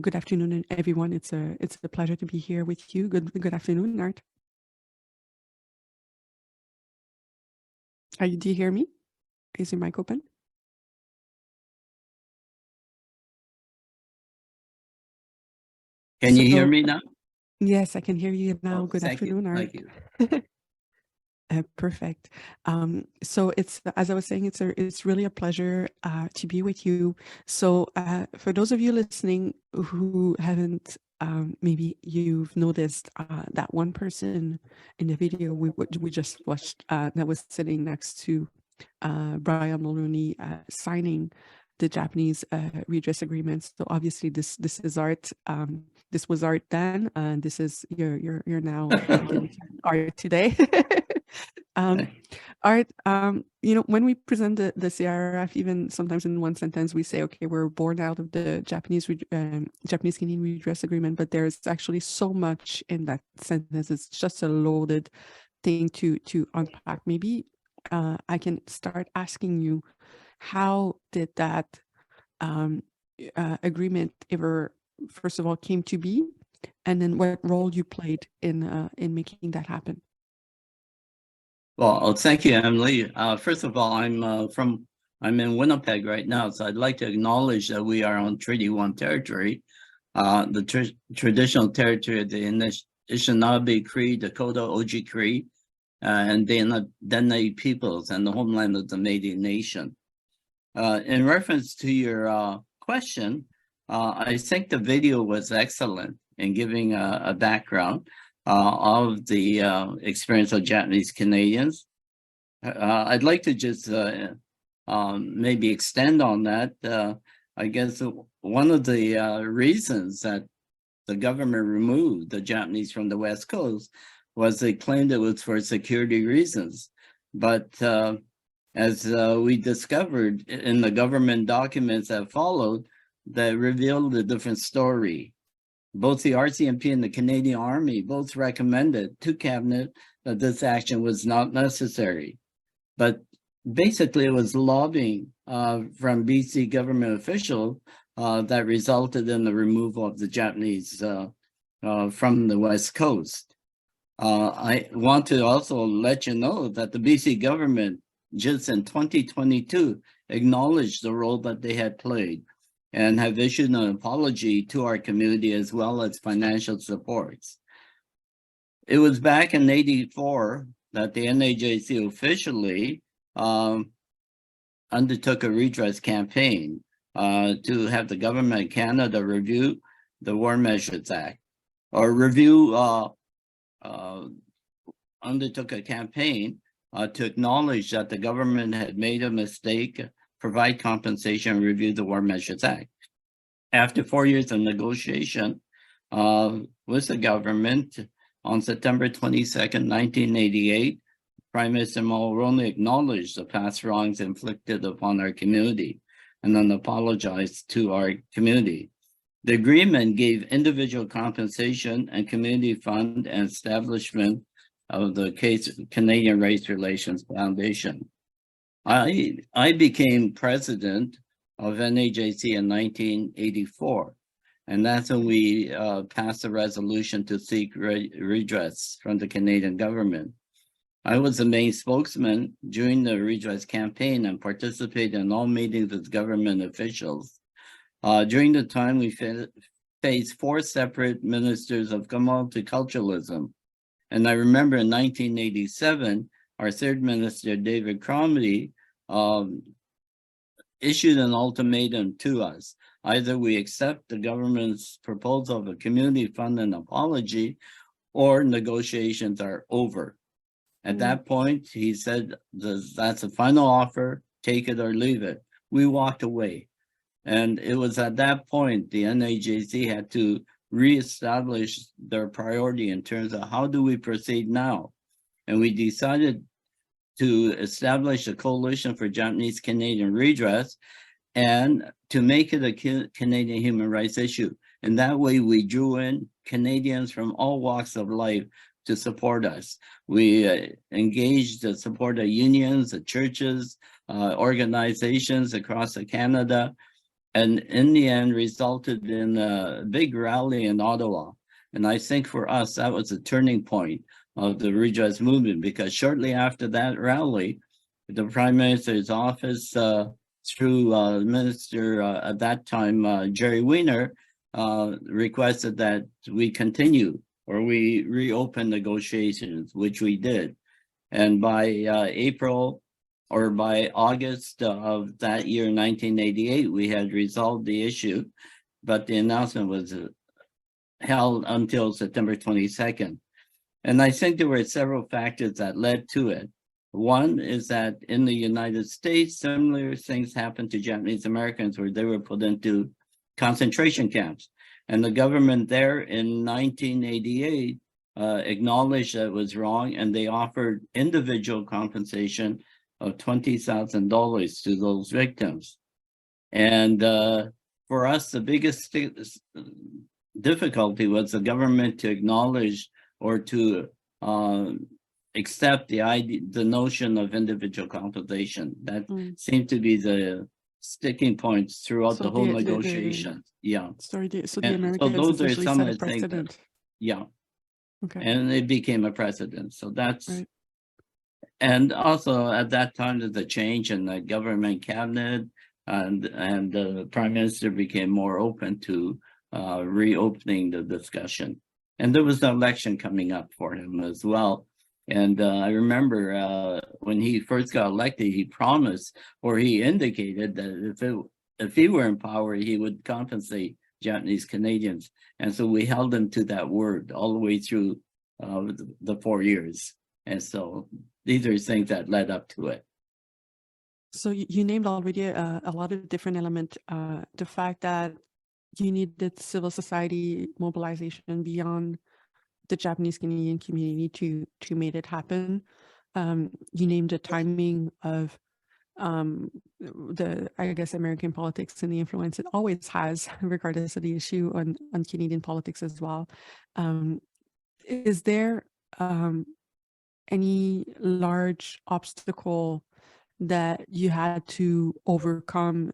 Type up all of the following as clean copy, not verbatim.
Good afternoon, everyone. It's a pleasure to be here with you. Good afternoon, Art. Do you hear me? Is your mic open? Can you hear me now? Yes, I can hear you now. Good afternoon, Art. Thank you. Perfect. So it's, as I was saying, it's really a pleasure to be with you. So for those of you listening who haven't, maybe you've noticed that one person in the video we just watched that was sitting next to Brian Mulroney signing the Japanese redress agreements. So obviously this is Art. This was Art then, and this is you're now Art today. Art, when we present the CRF, even sometimes in one sentence we say, okay, we're born out of the Japanese Canadian redress agreement, but there's actually so much in that sentence. It's just a loaded thing to unpack. Maybe I can start asking you, how did that agreement ever, first of all, came to be, and then what role you played in making that happen? Well, thank you, Emilie. First of all, I'm in Winnipeg right now, so I'd like to acknowledge that we are on Treaty 1 territory, the traditional territory of the Anishinaabe Cree, Dakota, Oji Cree, and Dene peoples, and the homeland of the Métis Nation. In reference to your question, I think the video was excellent in giving a background of the experience of Japanese Canadians. I'd like to just maybe extend on that. I guess one of the reasons that the government removed the Japanese from the West Coast was they claimed it was for security reasons. But as we discovered in the government documents that followed, that revealed a different story. Both the RCMP and the Canadian Army both recommended to Cabinet that this action was not necessary. But basically it was lobbying from BC government officials that resulted in the removal of the Japanese from the West Coast. I want to also let you know that the BC government just in 2022 acknowledged the role that they had played and have issued an apology to our community as well as financial supports. It was back in '84 that the NAJC officially undertook a redress campaign to have the government of Canada review the War Measures Act, or undertook a campaign to acknowledge that the government had made a mistake, provide compensation, and review the War Measures Act. After 4 years of negotiation with the government, on September 22nd, 1988, Prime Minister Mulroney acknowledged the past wrongs inflicted upon our community and then apologized to our community. The agreement gave individual compensation and community fund and establishment of the Canadian Race Relations Foundation. I became president of NAJC in 1984, and that's when we passed a resolution to seek redress from the Canadian government. I was the main spokesman during the redress campaign and participated in all meetings with government officials. During the time, we faced 4 separate ministers of multiculturalism. And I remember in 1987, our third minister, David Crombie, issued an ultimatum to us. Either we accept the government's proposal of a community fund and apology, or negotiations are over. At that point, he said, that's a final offer, take it or leave it. We walked away. And it was at that point the NAJC had to reestablish their priority in terms of how do we proceed now. And we decided to establish a coalition for Japanese Canadian redress and to make it a Canadian human rights issue. And that way we drew in Canadians from all walks of life to support us. We engaged the support of unions, the churches, organizations across Canada. and in the end resulted in a big rally in Ottawa. And I think for us, that was a turning point of the redress movement, because shortly after that rally, the Prime Minister's office, through the Minister at that time, Jerry Weiner, requested that we continue or we reopen negotiations, which we did. And by April or by August of that year, 1988, we had resolved the issue, but the announcement was held until September 22nd. And I think there were several factors that led to it. One is that in the United States, similar things happened to Japanese Americans where they were put into concentration camps. And the government there in 1988 acknowledged that it was wrong, and they offered individual compensation of $20,000 to those victims. And for us, the biggest difficulty was the government to acknowledge or to accept the notion of individual compensation. That seemed to be the sticking points throughout the whole negotiation. Yeah. So the Americans those are some set of a the things that, precedent. yeah. Okay. And it became a precedent. So that's right. And also at that time, there's a change in the government cabinet, and the Prime Minister became more open to reopening the discussion. And there was an election coming up for him as well. And I remember when he first got elected, he promised, or he indicated that if he were in power, he would compensate Japanese Canadians. And so we held him to that word all the way through the 4 years. And so these are things that led up to it. So you named already a lot of different elements. The fact that you needed civil society mobilization beyond the Japanese Canadian community to make it happen. You named the timing of I guess American politics and the influence it always has, regardless of the issue, on Canadian politics as well. Is there any large obstacle that you had to overcome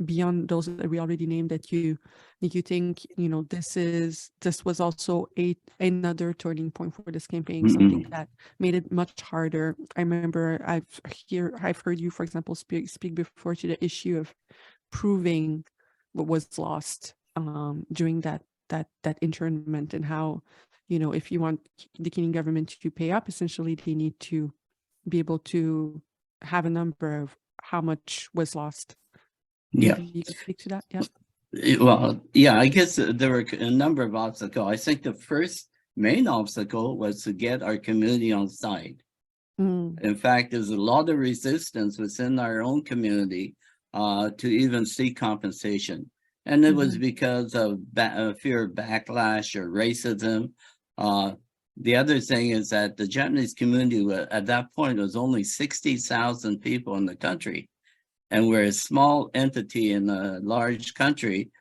beyond those that we already named, that you think, this was also another turning point for this campaign, something that made it much harder? I remember I've heard you, for example, speak before to the issue of proving what was lost during that internment, and how, if you want the Canadian government to pay up, essentially they need to be able to have a number of how much was lost. Yeah. Maybe you could speak to that. Yeah. Well, yeah, I guess there were a number of obstacles. I think the first main obstacle was to get our community on side. In fact, there's a lot of resistance within our own community to even seek compensation. And it was because of fear of backlash or racism. The other thing is that the Japanese community at that point was only 60,000 people in the country. And we're a small entity in a large country.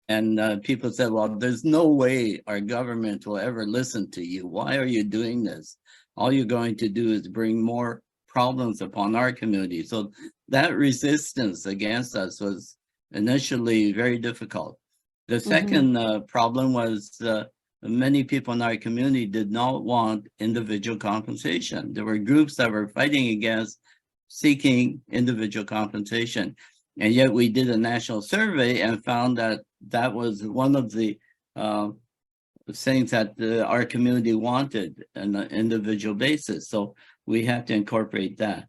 And people said, well, there's no way our government will ever listen to you. Why are you doing this? All you're going to do is bring more problems upon our community. So that resistance against us was initially very difficult. The second problem was many people in our community did not want individual compensation. There were groups that were fighting against seeking individual compensation. And yet we did a national survey and found that that was one of the things that our community wanted on an individual basis. So we have to incorporate that.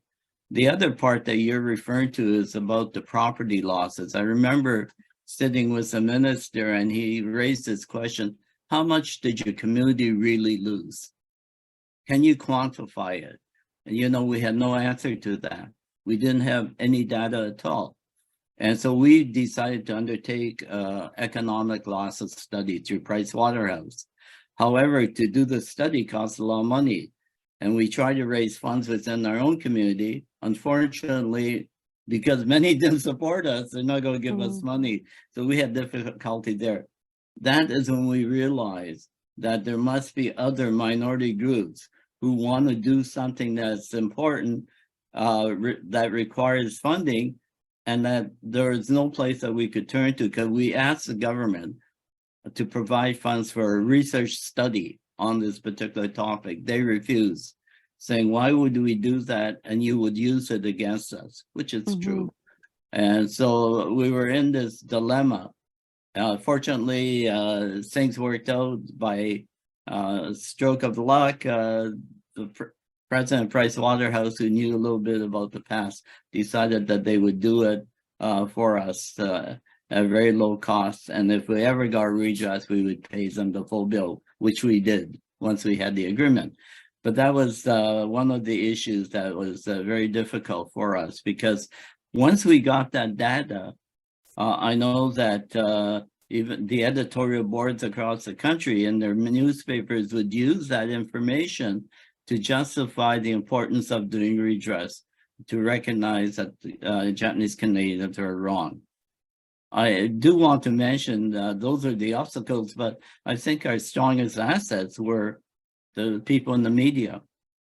The other part that you're referring to is about the property losses. I remember sitting with the minister and he raised this question: how much did your community really lose? Can you quantify it? And we had no answer to that. We didn't have any data at all. And so we decided to undertake economic losses study through Price Waterhouse. However, to do the study costs a lot of money. And we tried to raise funds within our own community. Unfortunately, because many didn't support us, they're not going to give us money. So we had difficulty there. That is when we realized that there must be other minority groups who want to do something that's important, that requires funding, and that there is no place that we could turn to, because we asked the government to provide funds for a research study on this particular topic. They refused, saying, why would we do that? And you would use it against us, which is true. And so we were in this dilemma. Fortunately, things worked out by stroke of luck. The President Price Waterhouse, who knew a little bit about the past, decided that they would do it for us at very low cost. And if we ever got redress, we would pay them the full bill, which we did once we had the agreement. But that was one of the issues that was very difficult for us, because once we got that data, I know that even the editorial boards across the country and their newspapers would use that information to justify the importance of doing redress, to recognize that Japanese Canadians are wrong. I do want to mention those are the obstacles, but I think our strongest assets were the people in the media.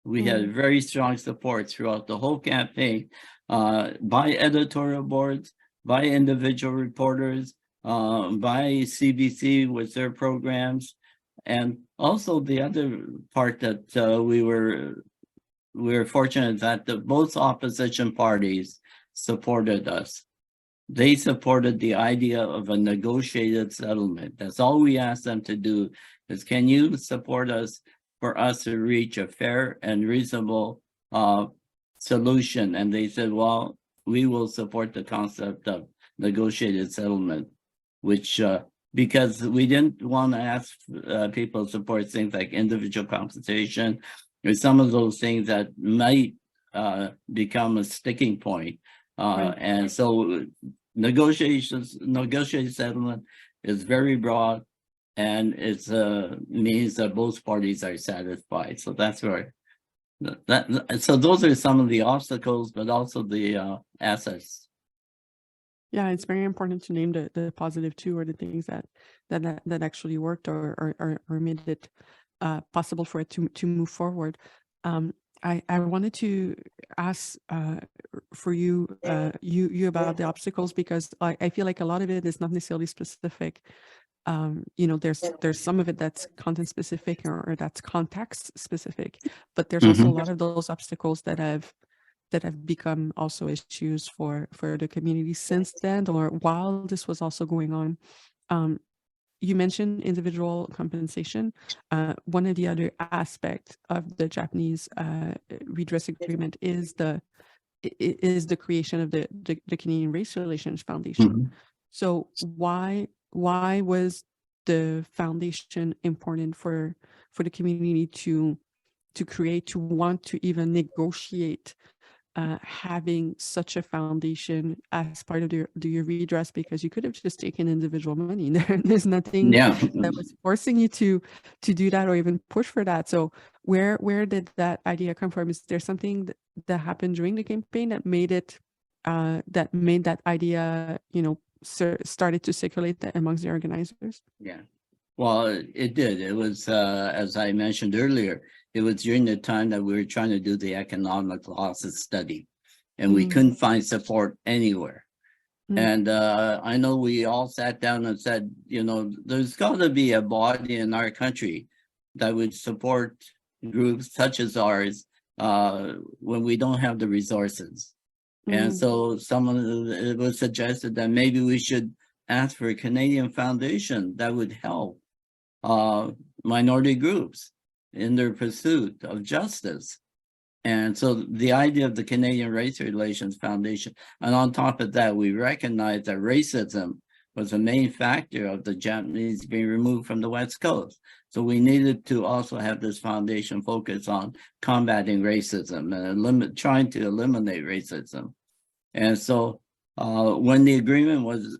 We had very strong support throughout the whole campaign by editorial boards, by individual reporters, by CBC with their programs. And also the other part that we were fortunate that both opposition parties supported us. They supported the idea of a negotiated settlement. That's all we asked them to do, is can you support us for us to reach a fair and reasonable solution? And they said, well, we will support the concept of negotiated settlement, which because we didn't want to ask people to support things like individual compensation or some of those things that might become a sticking point. And so negotiated settlement is very broad, and it means that both parties are satisfied. So that's where so those are some of the obstacles, but also the assets. Yeah, it's very important to name the positive too, or the things that actually worked or made it possible for it to move forward. I wanted to ask for you about the obstacles, because I feel like a lot of it is not necessarily specific. There's some of it that's content specific or that's context specific, but there's also a lot of those obstacles that have become also issues for the community since then, or while this was also going on. You mentioned individual compensation. One of the other aspects of the Japanese redress agreement is the creation of the Canadian Race Relations Foundation. So why was the foundation important for the community to create, to want to even negotiate having such a foundation as part of your redress? Because you could have just taken individual money. There's nothing that was forcing you to do that or even push for that. So where did that idea come from? Is there something that happened during the campaign that made it that made that idea, started to circulate amongst the organizers? Yeah, well, it did. It was, as I mentioned earlier, it was during the time that we were trying to do the economic losses study, and we couldn't find support anywhere. And I know we all sat down and said, there's got to be a body in our country that would support groups such as ours when we don't have the resources. And so it was suggested that maybe we should ask for a Canadian foundation that would help minority groups in their pursuit of justice. And so the idea of the Canadian Race Relations Foundation, and on top of that, we recognize that racism was a main factor of the Japanese being removed from the West Coast. So we needed to also have this foundation focus on combating racism and trying to eliminate racism. And so when the agreement was,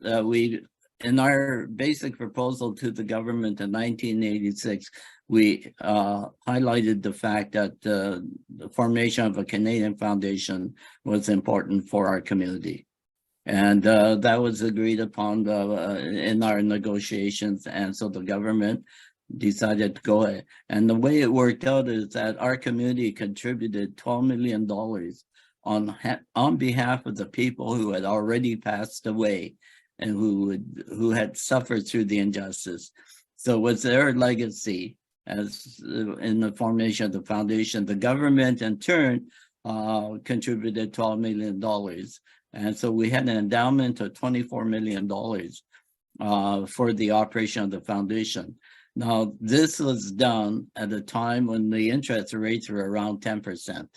in our basic proposal to the government in 1986, we highlighted the fact that the formation of a Canadian foundation was important for our community. And that was agreed upon in our negotiations. And so the government decided to go ahead. And the way it worked out is that our community contributed $12 million on behalf of the people who had already passed away and who had suffered through the injustice. So it was their legacy as in the formation of the foundation. The government in turn contributed $12 million. And so we had an endowment of $24 million for the operation of the foundation. Now, this was done at a time when the interest rates were around 10%.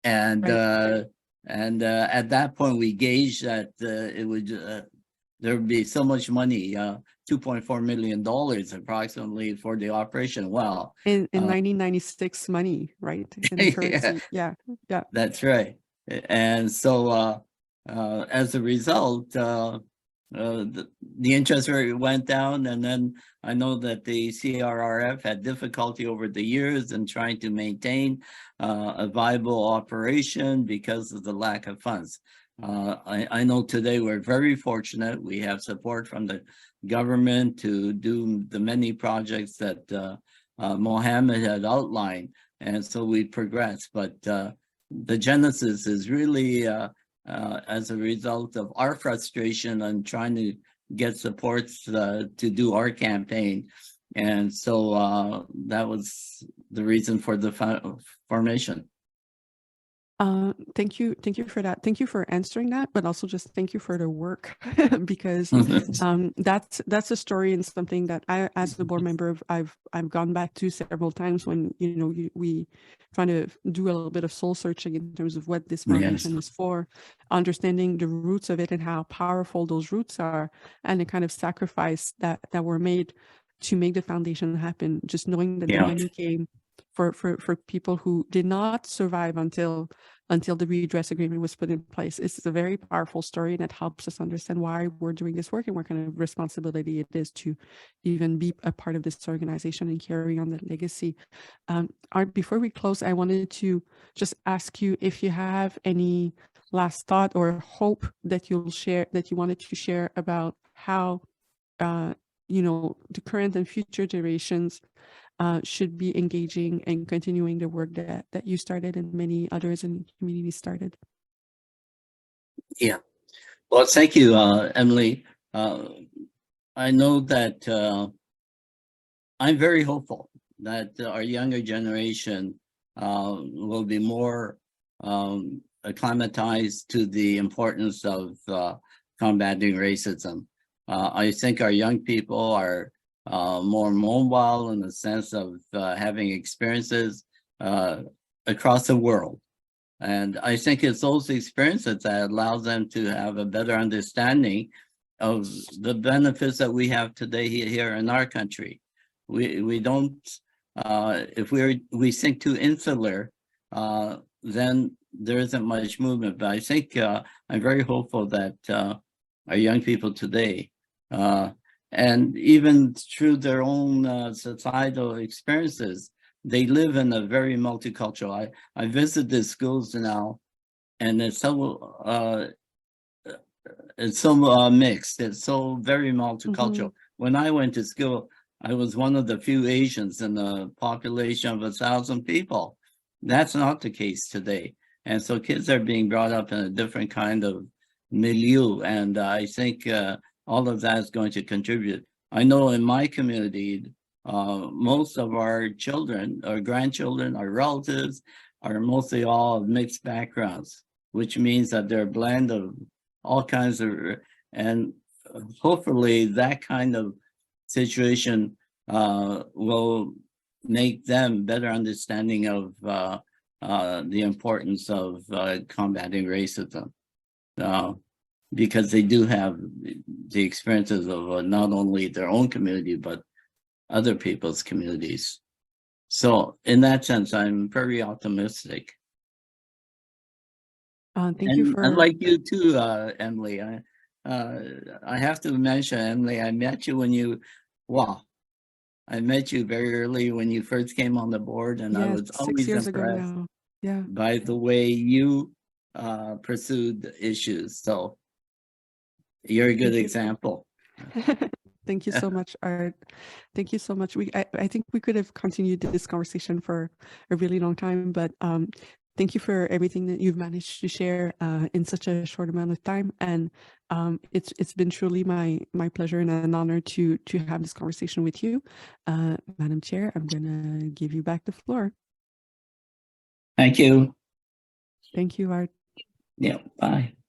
And Right. at that point, we gauged that it would there would be so much money, $2.4 million approximately for the operation. Well, In 1996 money, right? In yeah, currency. Yeah. Yeah. that's right. And so as a result, the interest rate went down, and then I know that the CRRF had difficulty over the years in trying to maintain a viable operation because of the lack of funds. I know today we're very fortunate. We have support from the government to do the many projects that Mohammed had outlined, and so we progress. But the genesis is really as a result of our frustration on trying to get supports to do our campaign. And so that was the reason for the formation. Thank you for that. Thank you for answering that, but also just thank you for the work because that's a story and something that I, as the board member, I've gone back to several times when we trying to do a little bit of soul searching in terms of what this foundation is for, understanding the roots of it and how powerful those roots are, and the kind of sacrifice that were made to make the foundation happen. Just knowing that the money came for people who did not survive until the redress agreement was put in place. It's a very powerful story, and it helps us understand why we're doing this work and what kind of responsibility it is to even be a part of this organization and carry on the legacy. Art, before we close, I wanted to just ask you if you have any last thought or hope that you'll share, that you wanted to share about how the current and future generations should be engaging and continuing the work that you started and many others in the community started. Yeah. Well, thank you, Emilie. I know that I'm very hopeful that our younger generation will be more acclimatized to the importance of combating racism. I think our young people are more mobile in the sense of having experiences across the world. And I think it's those experiences that allows them to have a better understanding of the benefits that we have today here in our country. We don't, if we think too insular, then there isn't much movement. But I think I'm very hopeful that our young people today, and even through their own societal experiences, they live in a very multicultural. I visit the schools now, and it's so mixed. It's so very multicultural. When I went to school, I was one of the few Asians in a population of 1,000 people. That's not the case today. And so kids are being brought up in a different kind of milieu. And I think all of that is going to contribute. I know in my community, most of our children, our grandchildren, our relatives are mostly all of mixed backgrounds, which means that they're a blend of all kinds of, and hopefully that kind of situation will make them better understanding of the importance of combating racism, because they do have the experiences of not only their own community, but other people's communities. So in that sense, I'm very optimistic. Thank you for. And like you too, Emilie. I have to mention, Emilie, I met you when I met you very early when you first came on the board, and I was 6 always years impressed ago now. by the way you pursued issues. So you're a good example. Thank you so much, Art. Thank you so much. I think we could have continued this conversation for a really long time, but thank you for everything that you've managed to share in such a short amount of time. And it's been truly my pleasure and an honor to have this conversation with you. Madam Chair, I'm going to give you back the floor. Thank you. Thank you, Art. Yeah, bye.